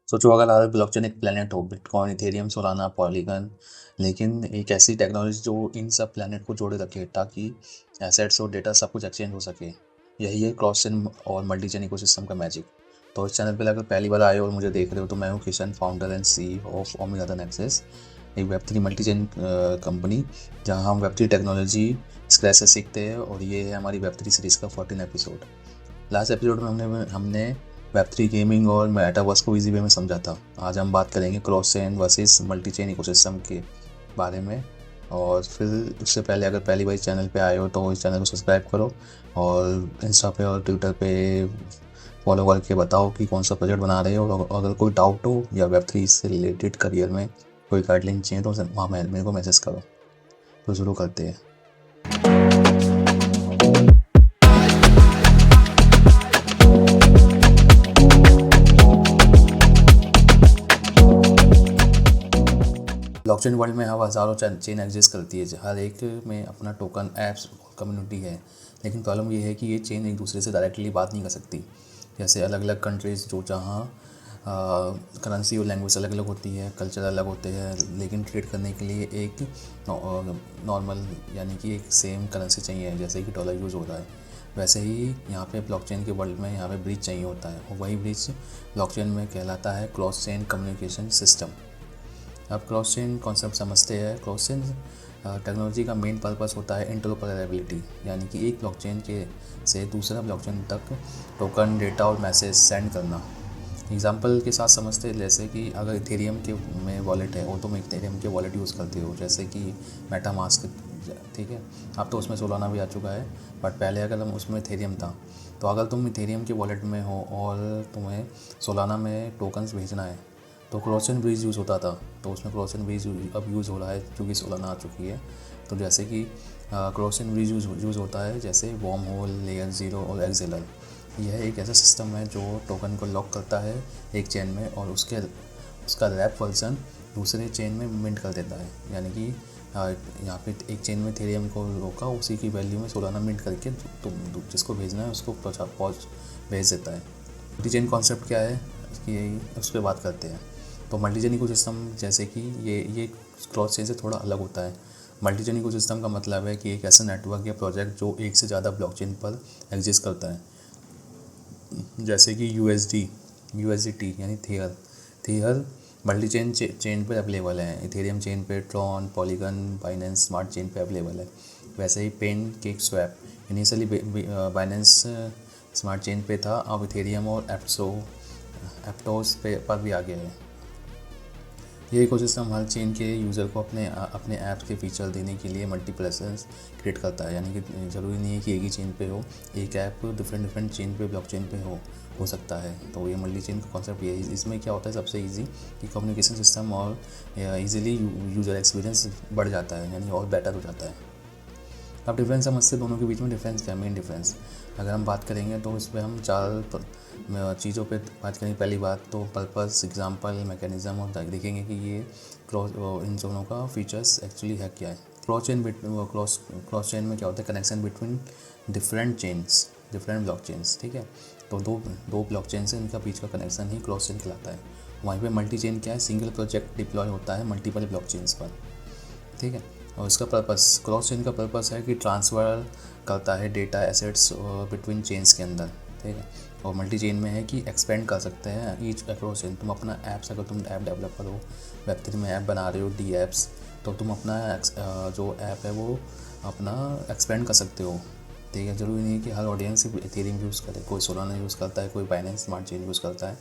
सोचो अगर हर ब्लॉकचेन एक प्लेनेट हो, बिटकॉइन, इथेरियम, सोलाना, पॉलीगन, लेकिन एक ऐसी टेक्नोलॉजी जो इन सब प्लेनेट को जोड़े रखे ताकि एसेट्स और डेटा सब कुछ एक्सचेंज हो सके। यही है क्रॉस चेन और मल्टी चेन इकोसिस्टम का मैजिक। तो इस चैनल पे अगर पहली बार आए हो और मुझे देख रहे हो तो मैं हूँ Kishan, founder and C of omega access, एक वेब3 मल्टी चेन कंपनी जहाँ हम वेब3 टेक्नोलॉजी स्क्रैच से सीखते हैं। और ये है हमारी वेब3 सीरीज़ का 14 एपिसोड। लास्ट एपिसोड में हमने वेब3 गेमिंग और मेटावर्स को इजी वे में समझा था। आज हम बात करेंगे cross chain versus multi chain ecosystem के बारे में। और फिर उससे पहले अगर पहली बार इस चैनल पे आए हो तो इस चैनल को सब्सक्राइब करो और इंस्टा पे और ट्विटर पे फॉलो करके बताओ कि कौन सा प्रोजेक्ट बना रहे हो। और अगर कोई डाउट हो या वेब3 से रिलेटेड करियर में कोई गाइडलाइन चाहिए तो वहाँ मेरे को मैसेज करो। तो शुरू करते हैं। ब्लॉकचेन वर्ल्ड में अब हज़ारों चेन एग्जिस्ट करती है, हर एक में अपना टोकन, ऐप्स और कम्युनिटी है। लेकिन प्रॉब्लम ये है कि ये चेन एक दूसरे से डायरेक्टली बात नहीं कर सकती। जैसे अलग अलग कंट्रीज़ जो जहाँ करेंसी और लैंग्वेज अलग अलग होती है, कल्चर अलग होते हैं, लेकिन ट्रेड करने के लिए एक नॉर्मल यानी कि एक सेम करेंसी चाहिए। जैसे कि डॉलर यूज़ हो रहा है, वैसे ही यहाँ पे ब्लॉकचेन के वर्ल्ड में यहाँ पे ब्रिज चाहिए होता है, और वही ब्रिज ब्लॉकचेन में कहलाता है क्रॉस चेन कम्युनिकेशन सिस्टम। अब क्रॉस चेन कॉन्सेप्ट समझते हैं। क्रॉस चेन टेक्नोलॉजी का मेन पर्पस होता है इंटरऑपरेबिलिटी, यानी कि एक ब्लॉकचेन के से दूसरा ब्लॉकचेन तक टोकन, डेटा और मैसेज सेंड करना। एग्जांपल के साथ समझते हैं, जैसे कि अगर इथेरियम के में वॉलेट है और तुम इथेरियम के वॉलेट यूज़ करते हो, जैसे कि मेटामास्क, ठीक है। अब तो उसमें सोलाना भी आ चुका है, बट पहले अगर हम उसमें इथेरियम था, तो अगर तुम इथेरियम के वॉलेट में हो और तुम्हें सोलाना में टोकन्स भेजना है तो क्रॉस चेन ब्रिज यूज़ होता था। तो उसमें क्रॉस चेन ब्रिज अब यूज़ हो रहा है क्योंकि सोलाना आ चुकी है। तो जैसे कि क्रॉस चेन ब्रिज यूज़ होता है, जैसे वॉर्म होल, लेयर 0 और एक्सेलर। यह एक ऐसा सिस्टम है जो टोकन को लॉक करता है एक चेन में और उसका रैप वर्जन दूसरे चेन में मिंट कर देता है। यानी कि यहाँ पे एक चेन में इथेरियम को रोका, उसी की वैल्यू में सोलाना मिंट करके तुम जिसको भेजना है उसको पहुँच भेज देता है। मल्टी चेन कॉन्सेप्ट क्या है कि उस पर बात करते हैं। तो मल्टी चेन इकोसिस्टम जैसे कि ये क्रॉस चेन से थोड़ा अलग होता है। मल्टी चेन इकोसिस्टम का मतलब है कि एक ऐसा नेटवर्क या प्रोजेक्ट जो एक से ज़्यादा ब्लॉकचेन पर एग्जिस्ट करता है। जैसे कि यूएसडीटी यानी थेयर मल्टी चेन पर अवेलेबल है। इथेरियम चेन पे, Tron, Polygon, Binance smart chain पे अवेलेबल है। वैसे ही pancake swap initially Binance smart chain पे था, अब इथेरियम और एप्टोस पे पर भी आ गया है। ये इकोसिस्टम हर चेन के यूज़र को अपने ऐप्स के फीचर देने के लिए मल्टीपल एसेट्स क्रिएट करता है। यानी कि ज़रूरी नहीं है कि एक ही चेन पे हो, एक ऐप डिफरेंट चेन पे, ब्लॉकचेन पे हो सकता है। तो ये मल्टी चेन का कॉन्सेप्ट ये है। इसमें क्या होता है, सबसे इजी कि कम्युनिकेशन सिस्टम और इजीली यूज़र एक्सपीरियंस बढ़ जाता है, यानी और बेटर हो जाता है। अब डिफरेंस समझते दोनों के बीच में डिफरेंस क्या है, मेन डिफरेंस अगर हम बात करेंगे तो इस पर हम चार चीज़ों पे बात करेंगे। पहली बात तो पर्पस, एग्जांपल, मैकेनिज्म, और देखेंगे कि ये इन दोनों का फीचर्स एक्चुअली है क्या है। क्रॉस चेन में क्या होता है, connection between different block chains, ठीक है। तो दो ब्लॉक चेन से इनका बीच का कनेक्शन ही क्रॉस चेन कहलाता है। वहीं पे मल्टी चेन क्या है, सिंगल प्रोजेक्ट डिप्लॉय होता है मल्टीपल ब्लॉक चेन्स पर, ठीक है। और इसका पर्पस, क्रॉस चेन का पर्पस है कि ट्रांसफ़र करता है डेटा, एसेट्स बिटवीन चेन्स के अंदर, ठीक है। और मल्टी चेन में है कि एक्सपेंड कर सकते हैं ईच अक्रॉस चेन। तुम अपना ऐप्स, अगर तुम ऐप डेवलपर हो, वेब3 में ऐप बना रहे हो, डी ऐप्स, तो तुम अपना जो ऐप है वो अपना एक्सपेंड कर सकते हो, ठीक है। ज़रूरी नहीं है कि हर ऑडियंस सिर्फ इथेरियम यूज़ करे, कोई सोलाना यूज़ करता है, कोई बाइनेंस स्मार्ट चेन यूज़ करता है,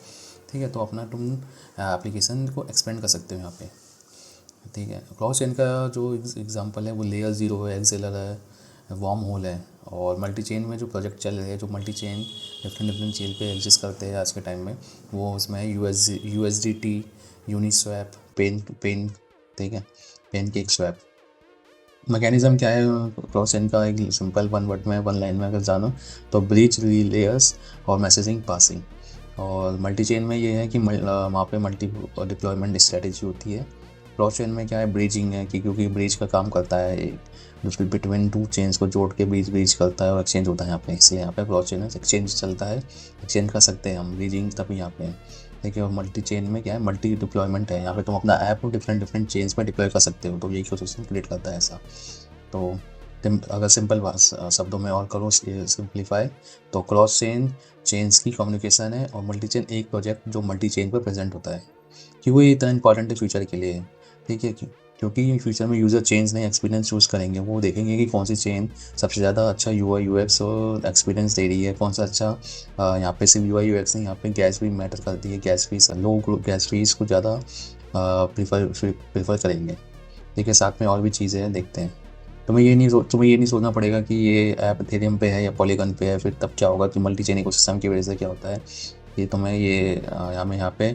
ठीक है। तो अपना तुम एप्लीकेशन को एक्सपेंड कर सकते हो यहाँ पे, ठीक है। क्रॉस चेन का जो एग्जांपल है वो लेयर 0 है, एक्सेलर है, वॉर्म होल है। और मल्टी चेन में जो प्रोजेक्ट चल रहे हैं, जो मल्टी चेन डिफरेंट चेन पे एग्जिस्ट करते हैं आज के टाइम में, वो उसमें यूएसडीटी, यूनिस्वैप, पेन, ठीक है, पेन केक स्वैप। मैकेनिज्म क्या है क्रॉस चेन का, एक सिंपल वन वर्ड में, वन लाइन में अगर जानो तो ब्रीच, लेयर्स और मैसेजिंग पासिंग। और मल्टी चेन में ये है कि वहाँ पे मल्टी डिप्लॉयमेंट स्ट्रेटेजी होती है। क्रॉस चेन में क्या है, ब्रिजिंग है कि क्योंकि ब्रिज का काम करता है, एक बिटवीन टू चेन्स को जोड़ के ब्रिज करता है और एक्सचेंज होता है यहाँ पे, इसलिए यहाँ पे क्रॉस चेन एक्सचेंज चलता है, एक्सचेंज कर सकते हैं हम, ब्रिजिंग तभी यहाँ पे है। देखिए, और मल्टी चेन में क्या है, मल्टी डिप्लॉयमेंट है। यहाँ पे तुम अपना ऐप डिफरेंट डिफरेंट चेन्स में डिप्लॉय कर सकते हो, तो ये इकोसिस्टम क्रिएट करता है ऐसा। तो अगर सिंपल शब्दों में और करो सिंप्लीफाई, तो क्रॉस चेन चेन्स की कम्युनिकेशन है, और मल्टी चेन एक प्रोजेक्ट जो मल्टी चेन पर प्रेजेंट होता है। क्यों ये इतना इंपॉर्टेंट है फ्यूचर के लिए? ठीक है, क्योंकि फ्यूचर में यूज़र चेंज नहीं एक्सपीरियंस चूज़ करेंगे, वो देखेंगे कि कौन सी चेन सबसे ज़्यादा अच्छा UI UX और एक्सपीरियंस दे रही है, कौन सा अच्छा। यहाँ पे सिर्फ UI UX नहीं, यहाँ पे गैस भी मैटर करती है। गैस फीस, लोग गैस फीस को ज़्यादा प्रीफर करेंगे। ठीक है, साथ में और भी चीज़ें हैं, देखते हैं। तुम्हें ये नहीं सोचना पड़ेगा कि ये ऐप इथेरियम पे है या पॉलीगन पे है, फिर तब क्या होगा कि मल्टी चेन इकोसिस्टम की वजह से क्या होता है। ये तुम्हें ये हमें यहाँ पे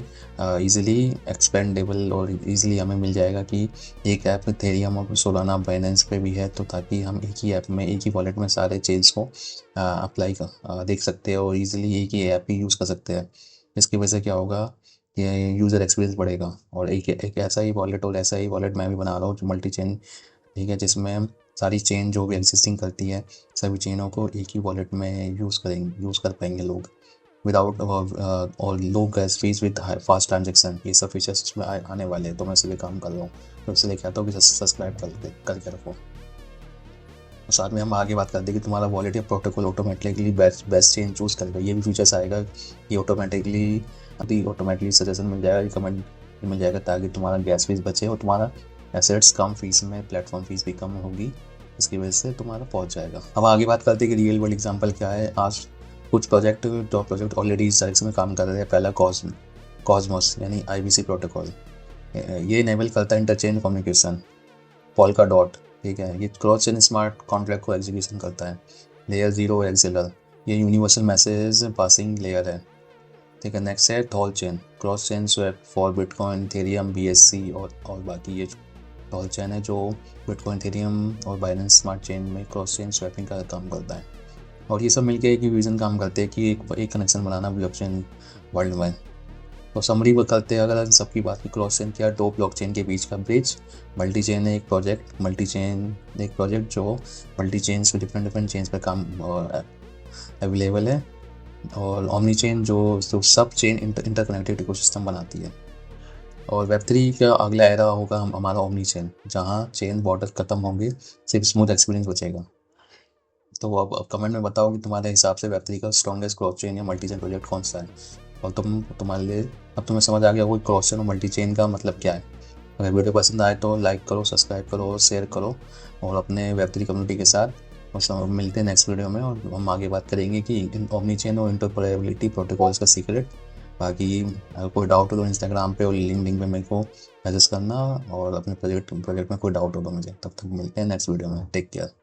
इजीली एक्सपेंडेबल और इजीली हमें मिल जाएगा कि एक ऐप इथेरियम और सोलाना बाइनेंस पे भी है, तो ताकि हम एक ही ऐप में, एक ही वॉलेट में सारे चेन्स को अप्लाई कर देख सकते हैं, और इजीली एक ही ऐप ही यूज़ कर सकते हैं। इसकी वजह से क्या होगा, ये यूज़र एक्सपीरियंस बढ़ेगा। और एक ऐसा ही वॉलेट, और ऐसा ही वॉलेट मैं भी बना रहा हूँ जो मल्टी चेन, ठीक है, जिसमें सारी चेन जो भी एग्जिस्टिंग करती है, सभी चेनों को एक ही वॉलेट में यूज़ कर पाएंगे लोग, विदाउट और low gas fees with fast transaction. ये सब फीचर्स उसमें आने वाले हैं, तो मैं इसलिए काम कर रहा हूँ। तो इसलिए कहता हूँ कि सब्सक्राइब करके रखो। और साथ में हम आगे बात करते हैं कि तुम्हारा वॉलेट या protocol automatically best chain choose करेगा। ये भी फीचर्स आएगा कि ऑटोमेटिकली सजेशन मिल जाएगा, रिकमेंड मिल जाएगा, ताकि तुम्हारा गैस फीस बचे और तुम्हारा एसेट्स कम फीस में, प्लेटफॉर्म फीस भी कम होगी, इसकी वजह से तुम्हारा पहुंच जाएगा। अब आगे बात करते हैं कि रियल वर्ल्ड एग्जांपल क्या है। आज कुछ प्रोजेक्ट ऑलरेडी इस डायरेक्शन में काम कर रहे हैं। पहला कॉस्मोस यानी IBC प्रोटोकॉल, ये इनेबल करता है इंटरचेंज कम्युनिकेशन। पोल्का डॉट, ठीक है, ये क्रॉस चेन स्मार्ट कॉन्ट्रैक्ट को एग्जीक्यूशन करता है। लेयर 0 एक्सेलर, ये यूनिवर्सल मैसेज पासिंग लेयर है। ठीक है, नेक्स्ट है Thol chain, cross chain swap for bitcoin, Ethereum, BSC और बाकी। ये थॉल चेन है जो बिटकॉइन, इथेरियम और बाइनेंस स्मार्ट चेन में क्रॉस चेन स्वैपिंग का काम करता है। और ये सब मिलकर एक विजन काम करते हैं कि एक कनेक्शन बनाना ब्लॉकचेन वर्ल्ड में। तो समरी करते हैं अगर सबकी बात की, क्रॉस चेन क्या, दो ब्लॉकचेन के बीच का ब्रिज। मल्टी चेन है एक प्रोजेक्ट जो multi chains different different chains पर काम अवेलेबल है। और ओमनी चेन जो सब चेन इंटरकनेक्टेड इकोसिस्टम बनाती है। और Web3 का अगला एरा होगा हमारा ओमनी चेन, जहाँ चेन बॉर्डर खत्म होंगे, सिर्फ स्मूथ एक्सपीरियंस बचेगा। तो अब कमेंट में बताओ कि तुम्हारे हिसाब से Web3 का स्ट्रॉन्गेस्ट क्रॉस चेन या मल्टी चेन प्रोजेक्ट कौन सा है। और तुम्हारे लिए अब तुम्हें समझ आ गया कोई क्रॉस चेन और मल्टी चेन का मतलब क्या है। अगर वीडियो पसंद आए तो लाइक करो, सब्सक्राइब करो और शेयर करो, और अपने Web3 कम्युनिटी के साथ। और मिलते हैं नेक्स्ट वीडियो में, और हम आगे बात करेंगे कि ओमनी चेन और इंटरऑपरेबिलिटी प्रोटोकॉल्स का सीक्रेट। बाकी अगर कोई डाउट हो तो इंस्टाग्राम पे और लिंक्डइन पे मेरे को मैसेज करना, और अपने प्रोजेक्ट में कोई डाउट हो तो मुझे। तब तक मिलते हैं नेक्स्ट वीडियो में। Take care.